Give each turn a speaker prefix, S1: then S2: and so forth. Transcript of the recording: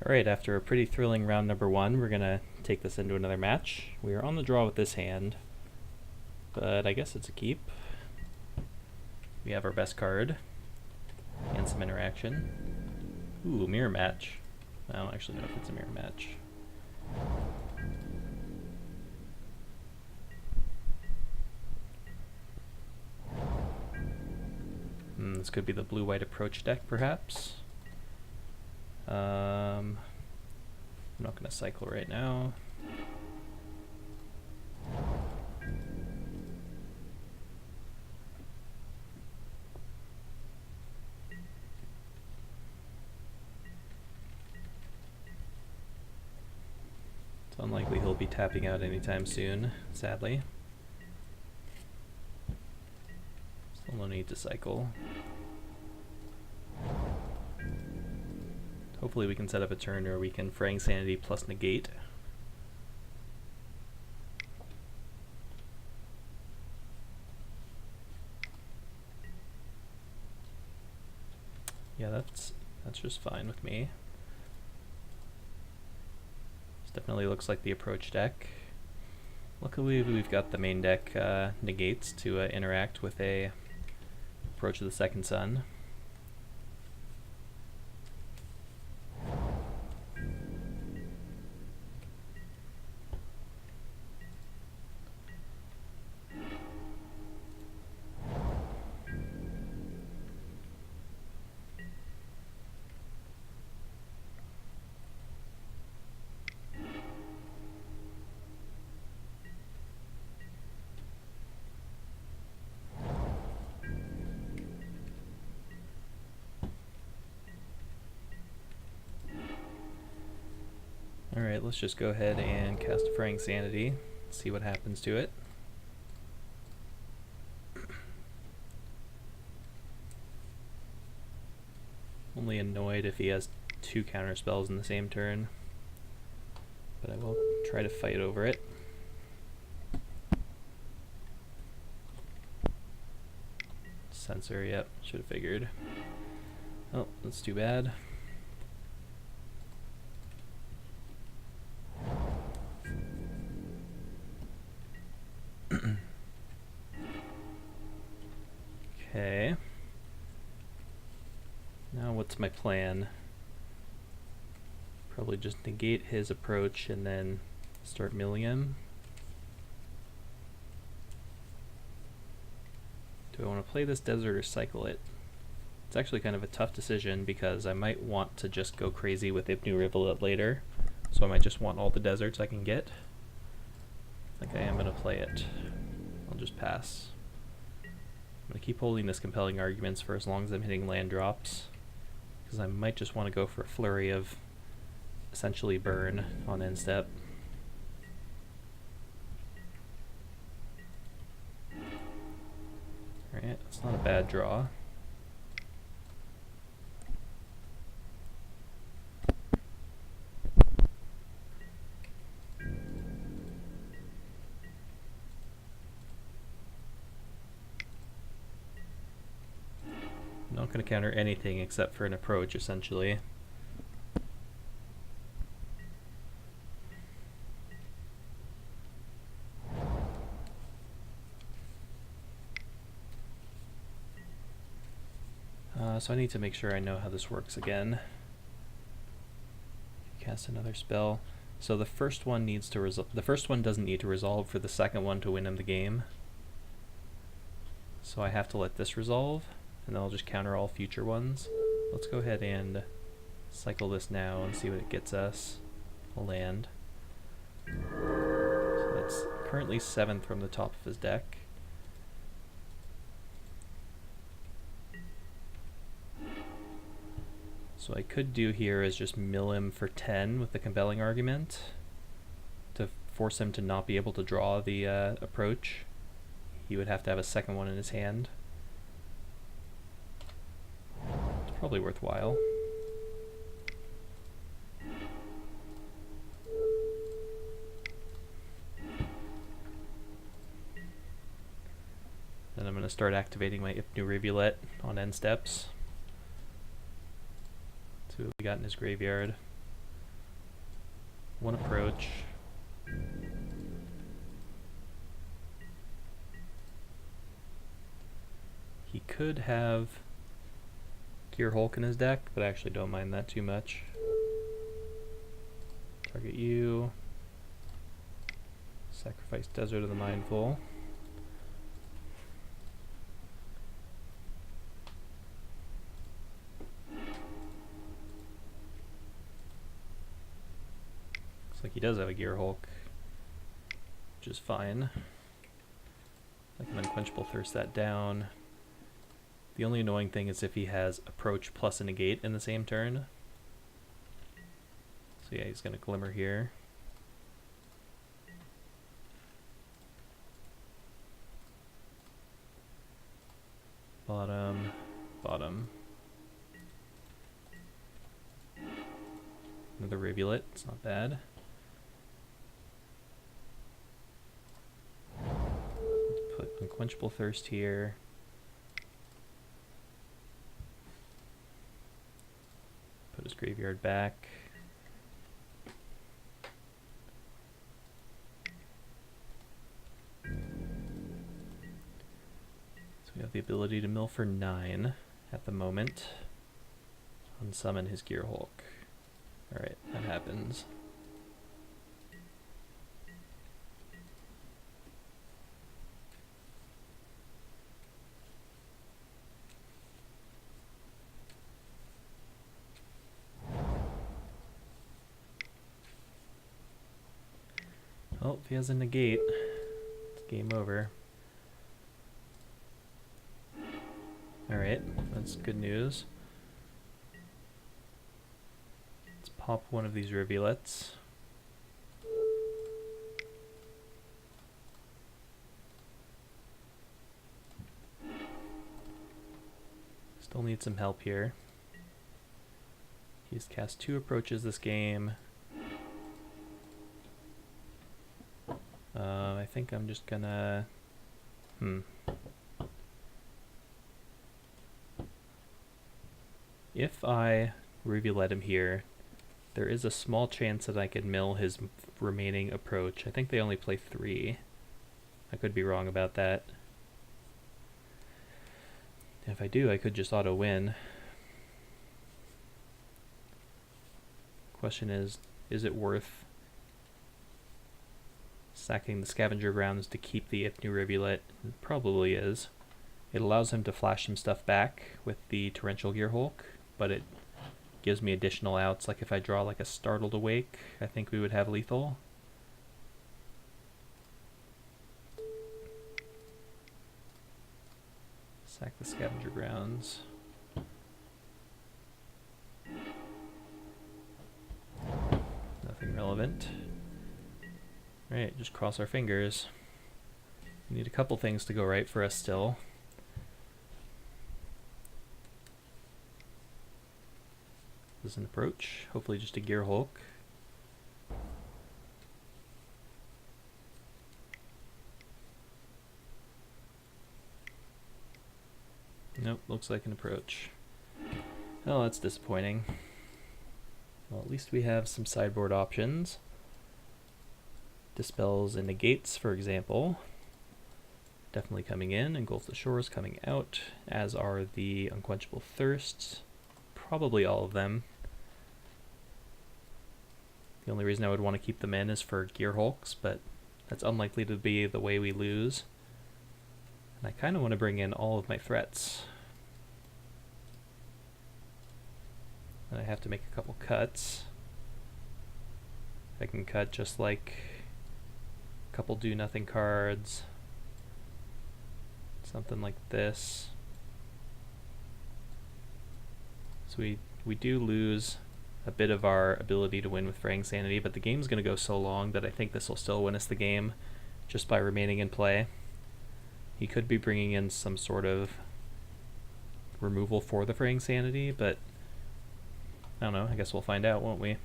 S1: Alright, after a pretty thrilling round number one, we're going to take this into another match. We are on the draw with this hand, but I guess it's a keep. We have our best card, and some interaction. Ooh, mirror match. I don't actually know if it's a mirror match. This could be the blue-white approach deck, perhaps. I'm not going to cycle right now. It's unlikely he'll be tapping out anytime soon, sadly. Still no need to cycle. Hopefully we can set up a turn where we can Fraying Sanity plus negate. Yeah, that's just fine with me. This definitely looks like the approach deck. Luckily we've got the main deck negates to interact with a Approach of the Second Sun. Alright, let's just go ahead and cast a Fraying Sanity, see what happens to it. Only annoyed if he has two counter spells in the same turn, but I will try to fight over it. Censor, yep, should have figured. Oh, that's too bad. Okay. Now what's my plan? Probably just negate his approach and then start milling him. Do I want to play this desert or cycle it? It's actually kind of a tough decision because I might want to just go crazy with Ibnu Rivulet later. So I might just want all the deserts I can get. I think I am going to play it. I'll just pass. I'm going to keep holding this compelling arguments for as long as I'm hitting land drops, because I might just want to go for a flurry of essentially burn on end step. Alright, that's not a bad draw. Not going to counter anything except for an approach, essentially. So I need to make sure I know how this works again. Cast another spell. So the first one needs to the first one doesn't need to resolve for the second one to win him the game. So I have to let this resolve, and then I'll just counter all future ones. Let's go ahead and cycle this now and see what it gets us. A land. So that's currently 7th from the top of his deck. So I could do here is just mill him for 10 with the compelling argument to force him to not be able to draw the approach. He would have to have a second one in his hand. It's probably worthwhile. Then I'm going to start activating my Ibnu Rivulet on end steps. See what we got in his graveyard. one approach. He could have Gear Hulk in his deck, but I actually don't mind that too much. Target you. Sacrifice Desert of the Mindful. Looks like he does have a Gear Hulk, which is fine. I can Unquenchable Thirst that down. The only annoying thing is if he has Approach plus a Negate in the same turn. So yeah, he's going to Glimmer here. Bottom, bottom. Another Rivulet, it's not bad. Let's put Unquenchable Thirst here. Put his graveyard back. So we have the ability to mill for 9 at the moment. Unsummon his Gear Hulk. Alright, that happens. Well, if he has a negate, it's game over. Alright, that's good news. Let's pop one of these rivulets. Still need some help here. He's cast 2 approaches this game. I think I'm just gonna... If I Rivulet him here, there is a small chance that I could mill his remaining approach. I think they only play 3. I could be wrong about that. If I do, I could just auto-win. Question is it worth sacking the Scavenger Grounds to keep the Ipnu Rivulet? It probably is. It allows him to flash some stuff back with the Torrential Gear Hulk, but it gives me additional outs. Like if I draw like a Startled Awake, I think we would have lethal. Sack the Scavenger Grounds. Nothing relevant. Alright, just cross our fingers. We need a couple things to go right for us still. This is an approach, hopefully just a Gear Hulk. Nope, looks like an approach. Oh, that's disappointing. Well, at least we have some sideboard options. Dispels and Negates, for example. Definitely coming in. Engulf the Shores coming out, as are the Unquenchable Thirsts. Probably all of them. The only reason I would want to keep them in is for Gear Hulks, but that's unlikely to be the way we lose. And I kind of want to bring in all of my threats. And I have to make a couple cuts. I can cut just like a couple do-nothing cards. Something like this. So we do lose a bit of our ability to win with Fraying Sanity, but the game's going to go so long that I think this will still win us the game just by remaining in play. He could be bringing in some sort of removal for the Fraying Sanity, but I don't know, I guess we'll find out, won't we?